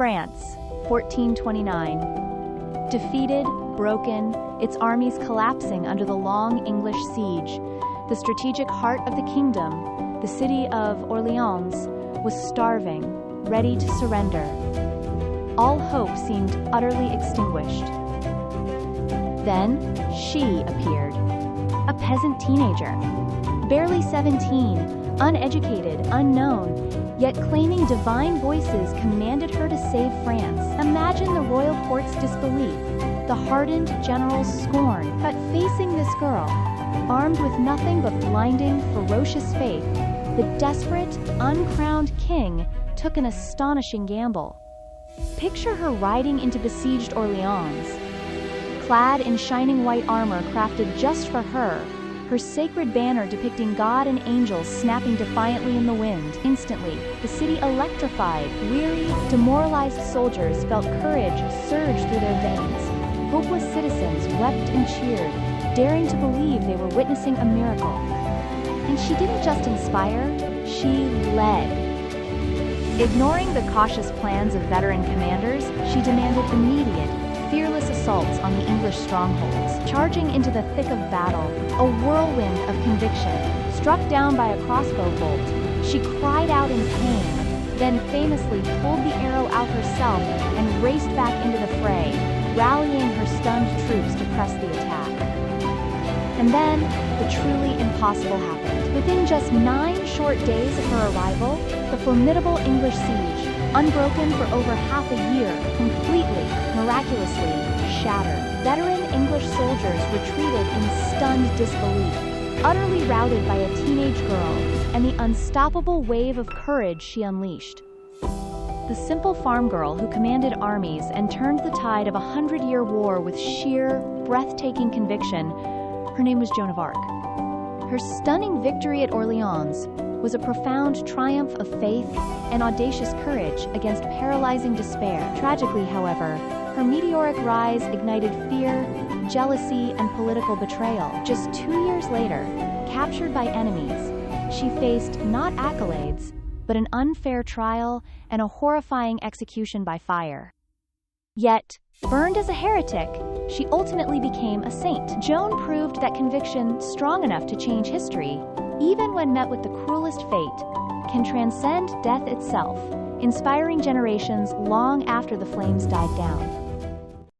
France, 1429. Defeated, broken, its armies collapsing under the long English siege, the strategic heart of the kingdom, the city of Orléans, was starving, ready to surrender. All hope seemed utterly extinguished. Then, she appeared. A peasant teenager. Barely 17, uneducated, unknown, yet claiming divine voices commanded her to save France. Imagine the royal court's disbelief, the hardened general's scorn. But facing this girl, armed with nothing but blinding, ferocious faith, the desperate, uncrowned king took an astonishing gamble. Picture her riding into besieged Orléans. Clad in shining white armor crafted just for her, her sacred banner depicting God and angels snapping defiantly in the wind. Instantly, the city electrified. Weary, demoralized soldiers felt courage surge through their veins. Hopeless citizens wept and cheered, daring to believe they were witnessing a miracle. And she didn't just inspire, she led. Ignoring the cautious plans of veteran commanders, she demanded immediate, fearless assaults on the English strongholds. Charging into the thick of battle, a whirlwind of conviction, struck down by a crossbow bolt, she cried out in pain, then famously pulled the arrow out herself and raced back into the fray, rallying her stunned troops to press the attack. And then, the truly impossible happened. Within just 9 short days of her arrival, the formidable English siege, unbroken for over half a year, completely, miraculously, shattered. Veteran English soldiers retreated in stunned disbelief, utterly routed by a teenage girl and the unstoppable wave of courage she unleashed. The simple farm girl who commanded armies and turned the tide of a 100-year war with sheer, breathtaking conviction, her name was Joan of Arc. Her stunning victory at Orléans was a profound triumph of faith and audacious courage against paralyzing despair. Tragically, however, her meteoric rise ignited fear, jealousy, and political betrayal. Just 2 years later, captured by enemies, she faced not accolades, but an unfair trial and a horrifying execution by fire. Yet, burned as a heretic, she ultimately became a saint. Joan proved that conviction strong enough to change history, even when met with the cruelest fate, can transcend death itself, inspiring generations long after the flames died down.